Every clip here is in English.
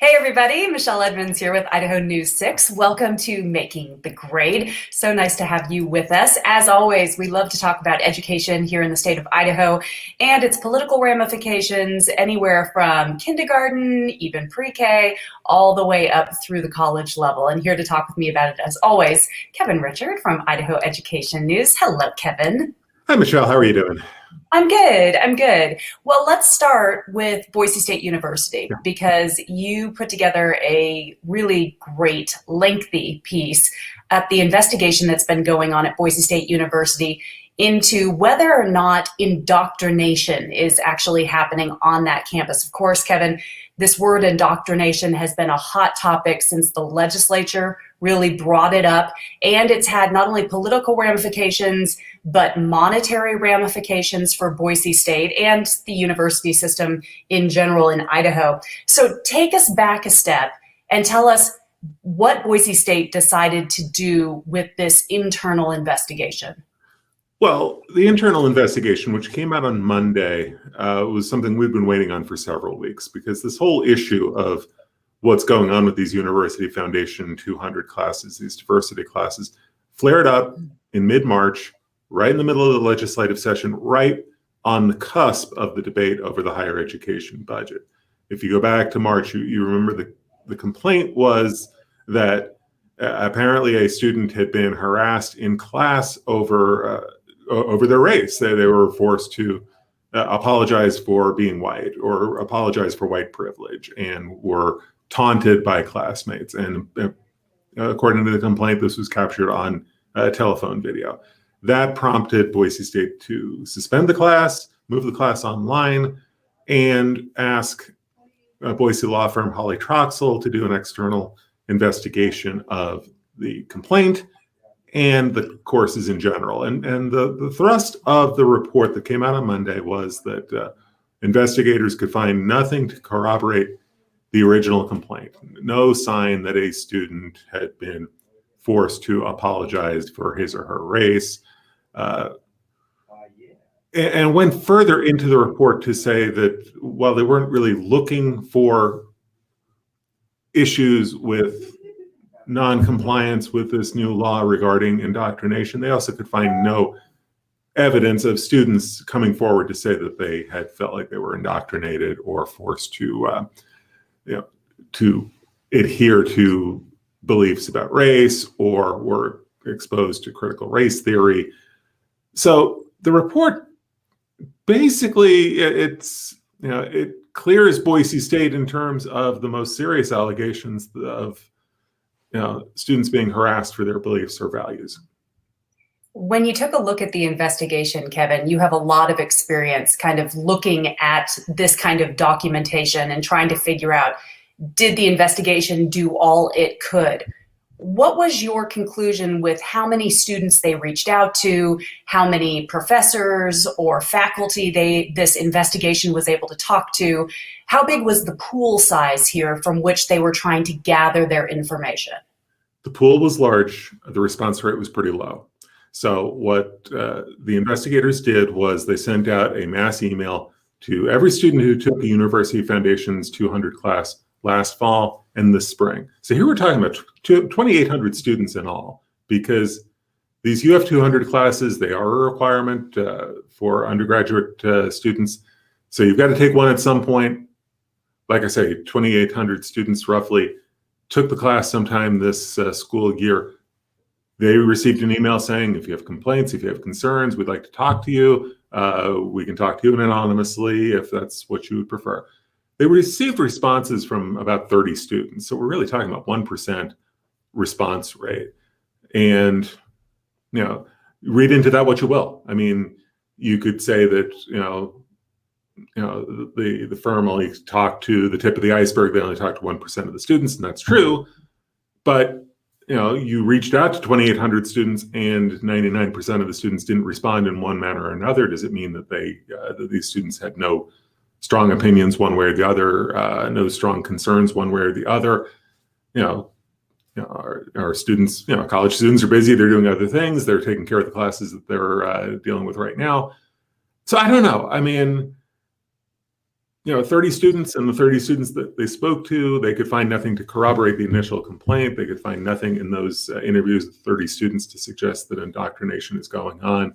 Hey everybody, Michelle Edmonds here with Idaho News 6. Welcome to Making the Grade. So nice to have you with us. As always, we love to talk about education here in the state of Idaho and its political ramifications anywhere from kindergarten, even pre-K, all the way up through the college level. And here to talk with me about it, as always, Kevin Richert from Idaho Education News. Hello, Kevin. Hi, Michelle. How are you doing? I'm good. I'm good. Well, let's start with Boise State University because you put together a really great, lengthy piece at the investigation that's been going on at Boise State University into whether or not indoctrination is actually happening on that campus. Of course, Kevin, this word indoctrination has been a hot topic since the legislature really brought it up, and it's had not only political ramifications, but monetary ramifications for Boise State and the university system in general in Idaho. So take us back a step and tell us what Boise State decided to do with this internal investigation. Well, the internal investigation, which came out on Monday, was something we've been waiting on for several weeks because this whole issue of what's going on with these University Foundation 200 classes, these diversity classes, flared up in mid-March, right in the middle of the legislative session, right on the cusp of the debate over the higher education budget. If you go back to March, you remember the complaint was that apparently a student had been harassed in class over their race. They were forced to apologize for being white or apologize for white privilege and were taunted by classmates. And according to the complaint, this was captured on telephone video. That prompted Boise State to suspend the class, move the class online, and ask Boise law firm Holly Troxel to do an external investigation of the complaint and the courses in general. And the thrust of the report that came out on Monday was that investigators could find nothing to corroborate the original complaint. No sign that a student had been forced to apologize for his or her race. And went further into the report to say that while they weren't really looking for issues with non-compliance with this new law regarding indoctrination, they also could find no evidence of students coming forward to say that they had felt like they were indoctrinated or forced to adhere to beliefs about race or were exposed to critical race theory. So the report basically it clears Boise State in terms of the most serious allegations of students being harassed for their beliefs or values. When you took a look at the investigation, Kevin, you have a lot of experience kind of looking at this kind of documentation and trying to figure out, did the investigation do all it could? What was your conclusion with how many students they reached out to, how many professors or faculty this investigation was able to talk to? How big was the pool size here from which they were trying to gather their information? The pool was large. The response rate was pretty low. So what the investigators did was they sent out a mass email to every student who took the University Foundation's 200 class last fall and this spring. So here we're talking about 2,800 students in all, because these UF 200 classes, they are a requirement for undergraduate students. So you've got to take one at some point. Like I say, 2,800 students roughly took the class sometime this school year. They received an email saying, if you have complaints, if you have concerns, we'd like to talk to you. We can talk to you anonymously if that's what you would prefer. They received responses from about 30 students. So we're really talking about 1% response rate. And, read into that what you will. I mean, you could say that, the firm only talked to the tip of the iceberg. They only talked to 1% of the students, and that's true. But, you reached out to 2,800 students and 99% of the students didn't respond in one manner or another. Does it mean that that these students had no strong opinions one way or the other, no strong concerns one way or the other? Our students, college students are busy. They're doing other things. They're taking care of the classes that they're dealing with right now. So I don't know. I mean, 30 students, and the 30 students that they spoke to, they could find nothing to corroborate the initial complaint. They could find nothing in those interviews with 30 students to suggest that indoctrination is going on.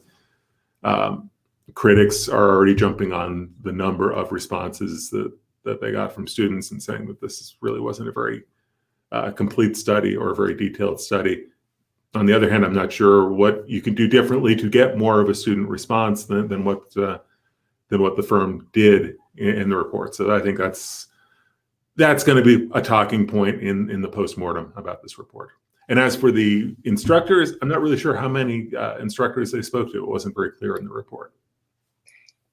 Critics are already jumping on the number of responses that they got from students and saying that this really wasn't a very complete study or a very detailed study. On the other hand, I'm not sure what you can do differently to get more of a student response than what the firm did in the report. So I think that's going to be a talking point in the postmortem about this report. And as for the instructors, I'm not really sure how many instructors they spoke to. It wasn't very clear in the report.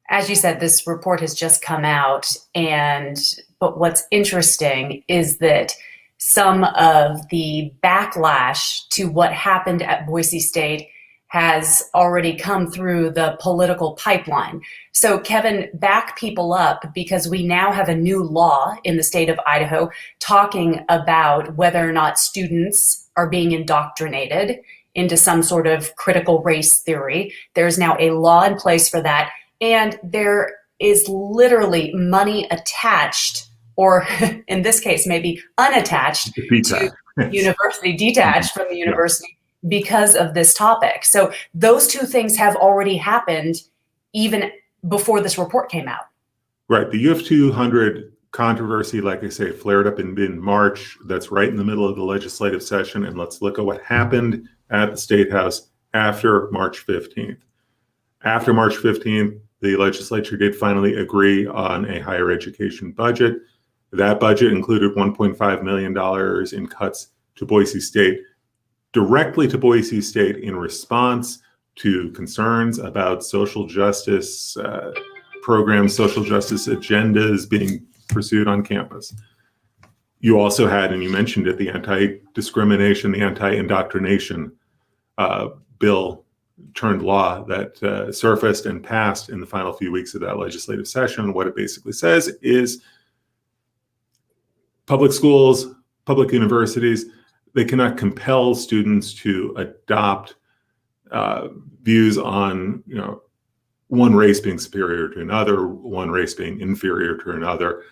As you said, this report has just come out, but what's interesting is that some of the backlash to what happened at Boise State has already come through the political pipeline. So Kevin, back people up, because we now have a new law in the state of Idaho talking about whether or not students are being indoctrinated into some sort of critical race theory. There's now a law in place for that, and there is literally money attached, or in this case, maybe unattached to university, detached from the university because of this topic. So those two things have already happened even before this report came out. Right. The UF 200 controversy, like I say, flared up in mid-March. That's right in the middle of the legislative session. And let's look at what happened at the State House after March 15th. After March 15th, the legislature did finally agree on a higher education budget. That budget included $1.5 million in cuts to Boise State, directly to Boise State, in response to concerns about social justice programs, social justice agendas being pursued on campus. You also had, and you mentioned it, the anti-discrimination, the anti-indoctrination bill turned law that surfaced and passed in the final few weeks of that legislative session. What it basically says is public schools, public universities, they cannot compel students to adopt views on, one race being superior to another, one race being inferior to another.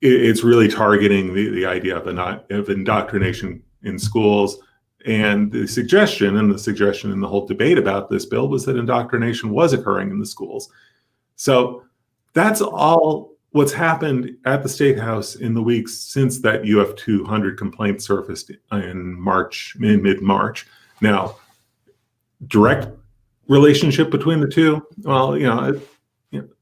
It's really targeting the idea of indoctrination in schools. And the suggestion in the whole debate about this bill was that indoctrination was occurring in the schools. So that's all what's happened at the State House in the weeks since that UF 200 complaint surfaced in mid-March. Now, direct relationship between the two, well,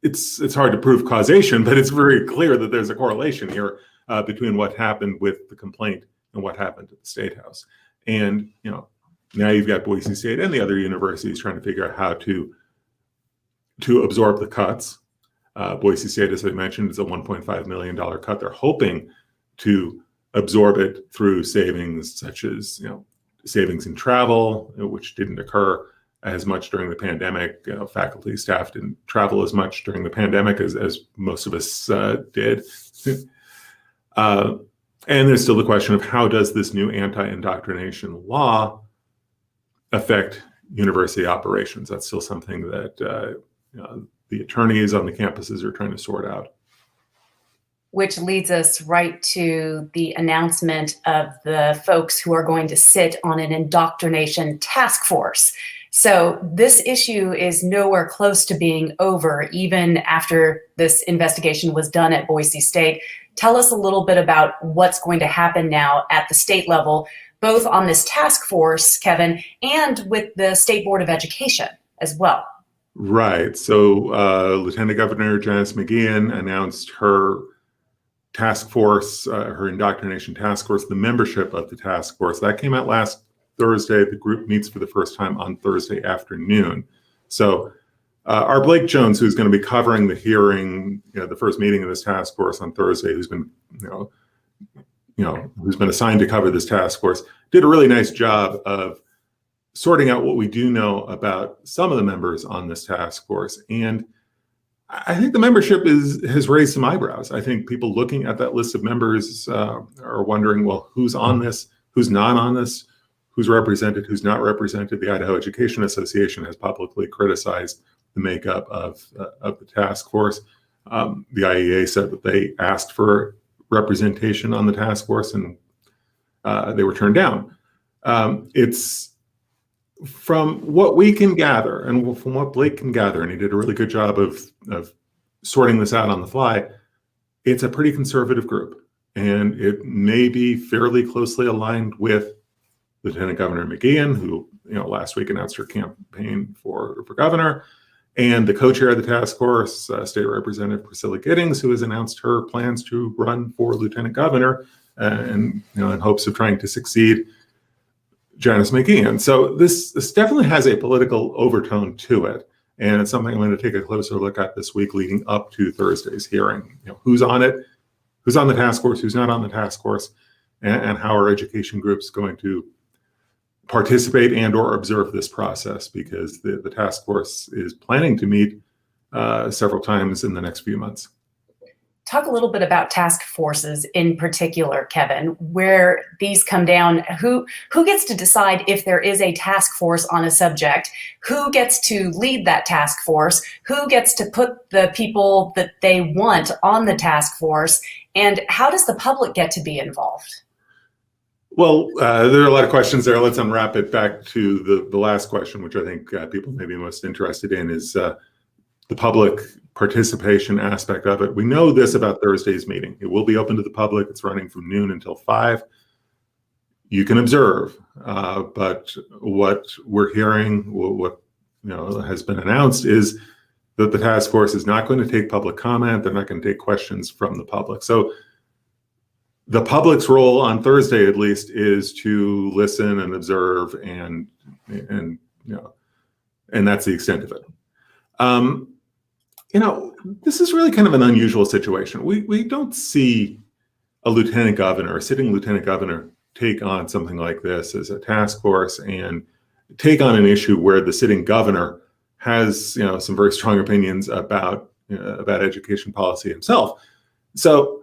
it's hard to prove causation, but it's very clear that there's a correlation here between what happened with the complaint and what happened at the State House. And now you've got Boise State and the other universities trying to figure out how to absorb the cuts. Boise State, as I mentioned, is a $1.5 million cut. They're hoping to absorb it through savings such as savings in travel, which didn't occur as much during the pandemic. Faculty, staff didn't travel as much during the pandemic as most of us did. And there's still the question of how does this new anti-indoctrination law affect university operations? That's still something that the attorneys on the campuses are trying to sort out. Which leads us right to the announcement of the folks who are going to sit on an indoctrination task force. So this issue is nowhere close to being over, even after this investigation was done at Boise State. Tell us a little bit about what's going to happen now at the state level, both on this task force, Kevin, and with the State Board of Education as well. Right. So Lieutenant Governor Janice McGeehan announced her task force, her indoctrination task force, the membership of the task force. That came out last Thursday. The group meets for the first time on Thursday afternoon. So our Blake Jones, who's going to be covering the hearing, the first meeting of this task force on Thursday, who's been, who's been assigned to cover this task force, did a really nice job of sorting out what we do know about some of the members on this task force. And I think the membership has raised some eyebrows. I think people looking at that list of members are wondering, well, who's on this, who's not on this, who's represented, who's not represented. The Idaho Education Association has publicly criticized the makeup of the task force. The IEA said that they asked for representation on the task force, and they were turned down. It's from what we can gather, and from what Blake can gather, and he did a really good job of sorting this out on the fly. It's a pretty conservative group, and it may be fairly closely aligned with Lieutenant Governor McGeehan, who last week announced her campaign for governor, and the co-chair of the task force, State Representative Priscilla Giddings, who has announced her plans to run for lieutenant governor, and in hopes of trying to succeed Janice McGeehan. So this definitely has a political overtone to it, and it's something I'm going to take a closer look at this week leading up to Thursday's hearing. Who's on it, who's on the task force, who's not on the task force, and how are education groups going to participate and or observe this process, because the task force is planning to meet several times in the next few months. Talk a little bit about task forces in particular, Kevin, where these come down. Who gets to decide if there is a task force on a subject? Who gets to lead that task force? Who gets to put the people that they want on the task force? And how does the public get to be involved? Well, there are a lot of questions there. Let's unwrap it back to the last question, which I think people may be most interested in, is the public participation aspect of it. We know this about Thursday's meeting. It will be open to the public. It's running from noon until 5. You can observe, but what we're hearing, what has been announced, is that the task force is not going to take public comment. They're not going to take questions from the public. So the public's role on Thursday, at least, is to listen and observe, and that's the extent of it. This is really kind of an unusual situation. We don't see a lieutenant governor, a sitting lieutenant governor, take on something like this as a task force and take on an issue where the sitting governor has some very strong opinions about education policy himself. So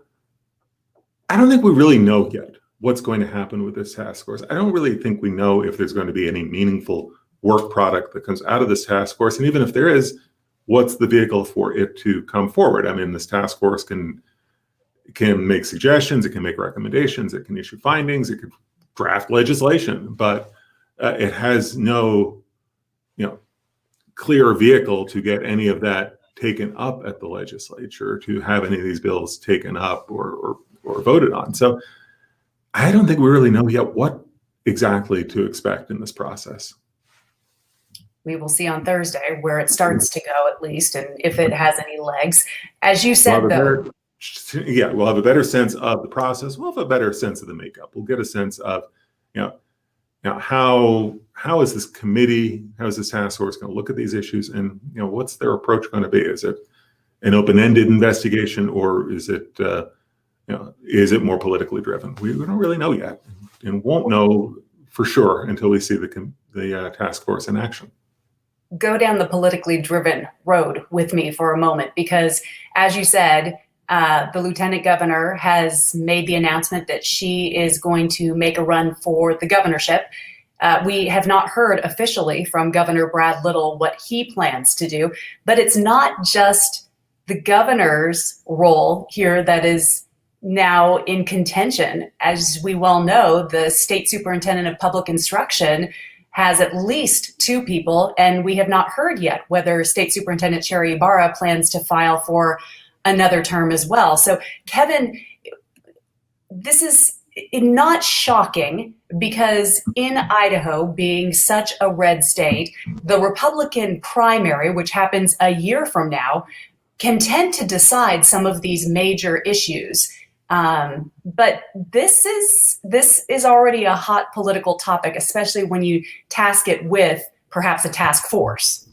I don't think we really know yet what's going to happen with this task force. I don't really think we know if there's going to be any meaningful work product that comes out of this task force. And even if there is, what's the vehicle for it to come forward? I mean, this task force can make suggestions, it can make recommendations, it can issue findings, it can draft legislation, but it has no clear vehicle to get any of that taken up at the legislature, to have any of these bills taken up or voted on. So I don't think we really know yet what exactly to expect in this process. We will see on Thursday where it starts to go, at least, and if it has any legs. As you said, we'll have a better sense of the process. We'll have a better sense of the makeup. We'll get a sense of, how is this committee, how is this task force going to look at these issues, and what's their approach going to be? Is it an open-ended investigation, or is it more politically driven? We don't really know yet, and won't know for sure until we see the task force in action. Go down the politically driven road with me for a moment, because as you said, the lieutenant governor has made the announcement that she is going to make a run for the governorship. We have not heard officially from Governor Brad Little what he plans to do, but it's not just the governor's role here that is now in contention. As we well know, the state superintendent of public instruction has at least 2 people, and we have not heard yet whether State Superintendent Sherry Ibarra plans to file for another term as well. So, Kevin, this is not shocking, because in Idaho, being such a red state, the Republican primary, which happens a year from now, can tend to decide some of these major issues. But this is already a hot political topic, especially when you task it with perhaps a task force.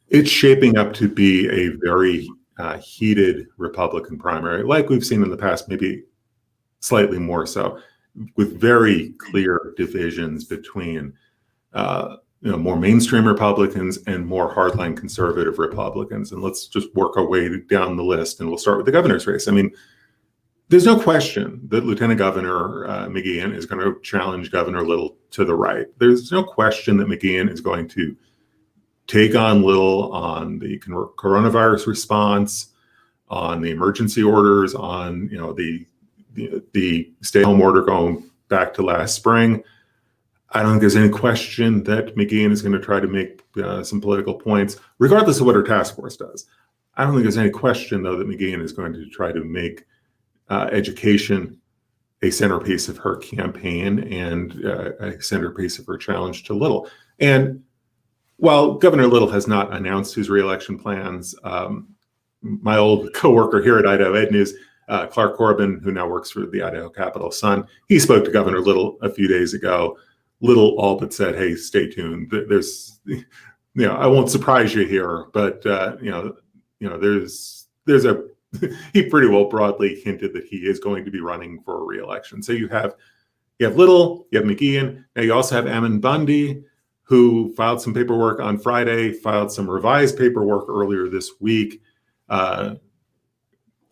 It's shaping up to be a very heated Republican primary, like we've seen in the past, maybe slightly more so, with very clear divisions between more mainstream Republicans and more hardline conservative Republicans. And let's just work our way down the list, and we'll start with the governor's race. I mean, there's no question that Lieutenant Governor McGeehan is going to challenge Governor Little to the right. There's no question that McGeehan is going to take on Little on the coronavirus response, on the emergency orders, on the stay-home order going back to last spring. I don't think there's any question that McGeachin is going to try to make some political points, regardless of what her task force does. I don't think there's any question, though, that McGeachin is going to try to make education a centerpiece of her campaign and a centerpiece of her challenge to Little. And while Governor Little has not announced his reelection plans, my old coworker here at Idaho Ed News, Clark Corbin, who now works for the Idaho Capital Sun, he spoke to Governor Little a few days ago. Little all but said, "Hey, stay tuned. There's, I won't surprise you here, but there's a." He pretty well broadly hinted that he is going to be running for a re-election. So you have Little, you have McGeachin. Now you also have Ammon Bundy, who filed some paperwork on Friday, filed some revised paperwork earlier this week,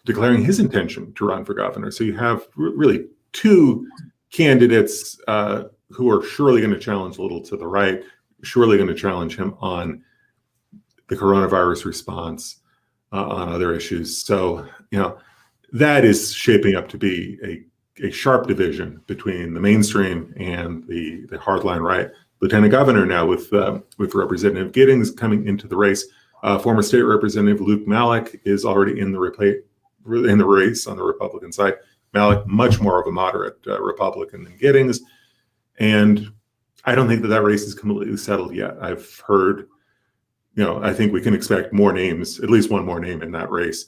declaring his intention to run for governor. So you have really two candidates who are surely going to challenge Little to the right, surely going to challenge him on the coronavirus response, on other issues. So, that is shaping up to be a sharp division between the mainstream and the hardline right. Lieutenant Governor now with Representative Giddings coming into the race. Former State Representative Luke Malik is already in the race on the Republican side. Malik, much more of a moderate Republican than Giddings. And I don't think that race is completely settled yet. I've heard, I think we can expect more names, at least one more name in that race,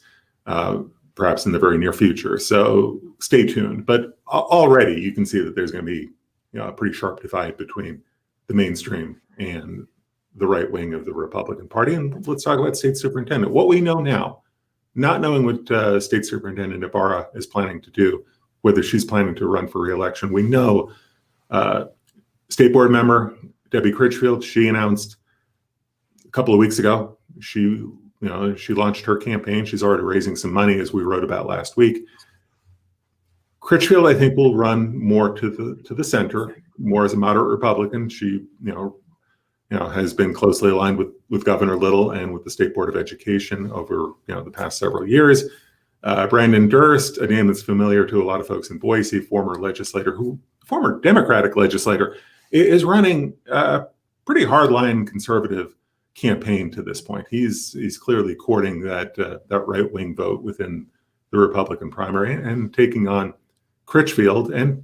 perhaps in the very near future. So stay tuned. But already you can see that there's going to be a pretty sharp divide between the mainstream and the right wing of the Republican Party. And let's talk about state superintendent. What we know now, not knowing what State Superintendent Ibarra is planning to do, whether she's planning to run for re-election, we know State Board member Debbie Critchfield, she announced a couple of weeks ago, she launched her campaign. She's already raising some money, as we wrote about last week. Critchfield, I think, will run more to the center, more as a moderate Republican. She, has been closely aligned with Governor Little and with the State Board of Education over, the past several years. Brandon Durst, a name that's familiar to a lot of folks in Boise, former Democratic legislator, is running a pretty hardline conservative campaign to this point. He's clearly courting that right-wing vote within the Republican primary and taking on Critchfield and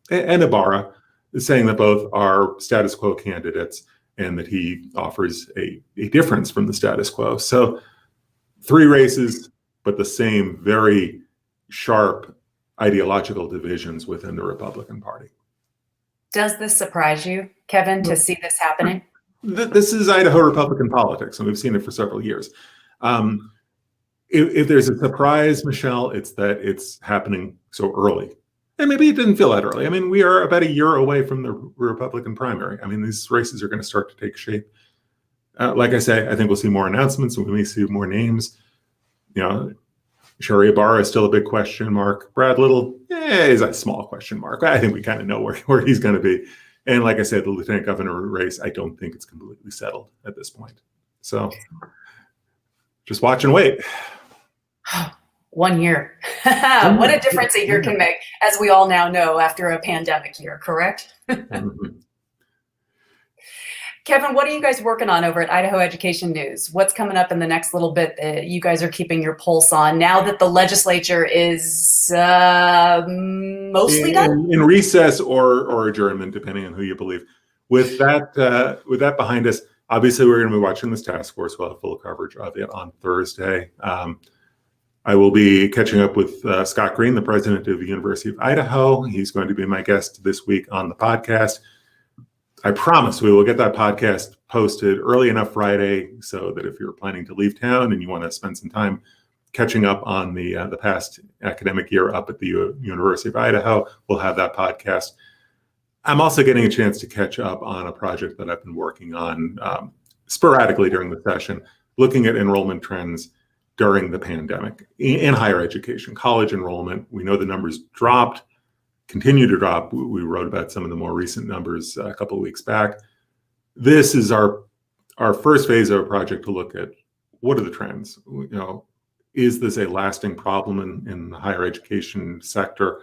Ibarra, saying that both are status quo candidates and that he offers a difference from the status quo. So 3 races, but the same very sharp ideological divisions within the Republican Party. Does this surprise you, Kevin, to see this happening? This is Idaho Republican politics, and we've seen it for several years. If there's a surprise, Michelle, it's that it's happening so early. And maybe it didn't feel that early. I mean, we are about a year away from the Republican primary. I mean, these races are going to start to take shape. Like I say, I think we'll see more announcements, and we may see more names. Sherry Ibarra is still a big question mark. Brad Little is a small question mark. I think we kind of know where he's going to be. And like I said, the lieutenant governor race, I don't think it's completely settled at this point. So just watch and wait. 1 year. What a difference a year can make, as we all now know after a pandemic year, correct? Mm-hmm. Kevin, what are you guys working on over at Idaho Education News? What's coming up in the next little bit that you guys are keeping your pulse on now that the legislature is mostly done? In recess or adjournment, depending on who you believe. With that behind us, obviously we're going to be watching this task force. We'll have full coverage of it on Thursday. I will be catching up with Scott Green, the president of the University of Idaho. He's going to be my guest this week on the podcast. I promise we will get that podcast posted early enough Friday so that if you're planning to leave town and you want to spend some time catching up on the past academic year up at the University of Idaho, we'll have that podcast. I'm also getting a chance to catch up on a project that I've been working on sporadically during the session, looking at enrollment trends during the pandemic in higher education, college enrollment. We know the numbers dropped, continue to drop. We wrote about some of the more recent numbers a couple of weeks back. This is our first phase of a project to look at what are the trends. is this a lasting problem in the higher education sector,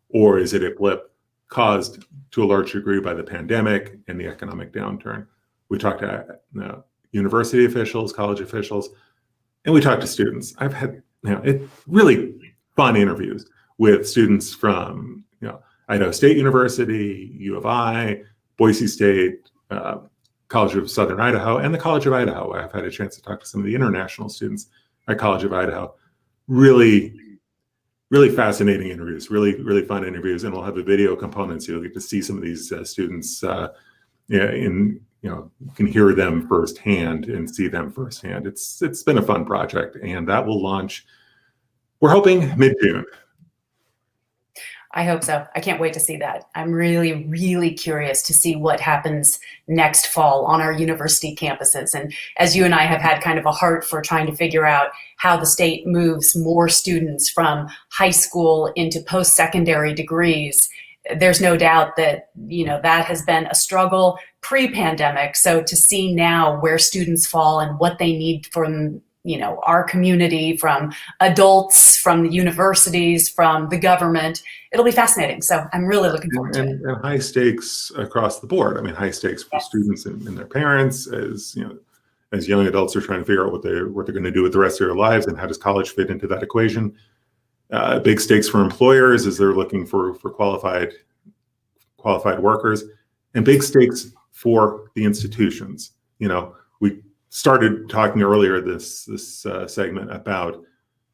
or is it a blip caused to a large degree by the pandemic and the economic downturn? We talked to university officials, college officials, and we talked to students. I've had really fun interviews with students from Idaho State University, U of I, Boise State, College of Southern Idaho, and the College of Idaho. I've had a chance to talk to some of the international students at College of Idaho. Really, really fascinating interviews, really fun interviews, and we'll have a video component, so you'll get to see some of these students. You can hear them firsthand and see them firsthand. It's been a fun project, and that will launch, we're hoping, mid-June. I hope so. I can't wait to see that. I'm really, really curious to see what happens next fall on our university campuses. And as you and I have had kind of a heart for trying to figure out how the state moves more students from high school into post-secondary degrees, there's no doubt that, that has been a struggle pre-pandemic. So to see now where students fall and what they need from our community, from adults, from the universities, from the government, it'll be fascinating. So I'm really looking forward to it. And high stakes across the board. I mean, high stakes for students and their parents, as young adults are trying to figure out what they're going to do with the rest of their lives, and how does college fit into that equation. Big stakes for employers as they're looking for qualified workers, and big stakes for the institutions. We started talking earlier this segment about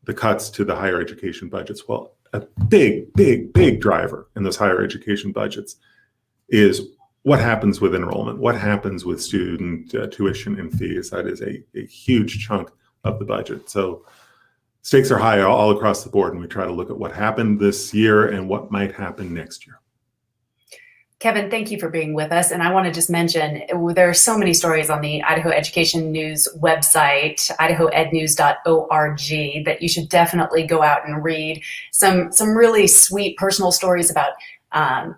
the cuts to the higher education budgets. Well, a big driver in those higher education budgets is what happens with enrollment, what happens with student tuition and fees. That is a huge chunk of the budget. So stakes are high all across the board, and we try to look at what happened this year and what might happen next year. Kevin, thank you for being with us. And I want to just mention, there are so many stories on the Idaho Education News website, idahoednews.org, that you should definitely go out and read. Some really sweet personal stories about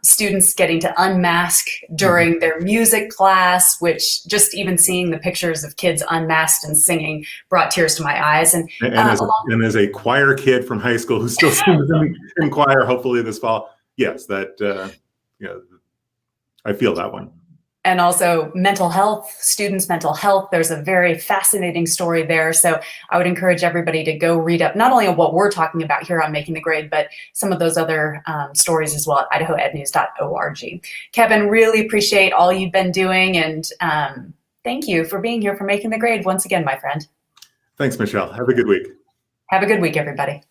students getting to unmask during their music class, which just even seeing the pictures of kids unmasked and singing brought tears to my eyes. And as a choir kid from high school who still sings in choir, hopefully this fall, yes, I feel that one. And also mental health, students' mental health. There's a very fascinating story there. So I would encourage everybody to go read up, not only on what we're talking about here on Making the Grade, but some of those other stories as well at idahoednews.org. Kevin, really appreciate all you've been doing. And thank you for being here for Making the Grade once again, my friend. Thanks, Michelle. Have a good week. Have a good week, everybody.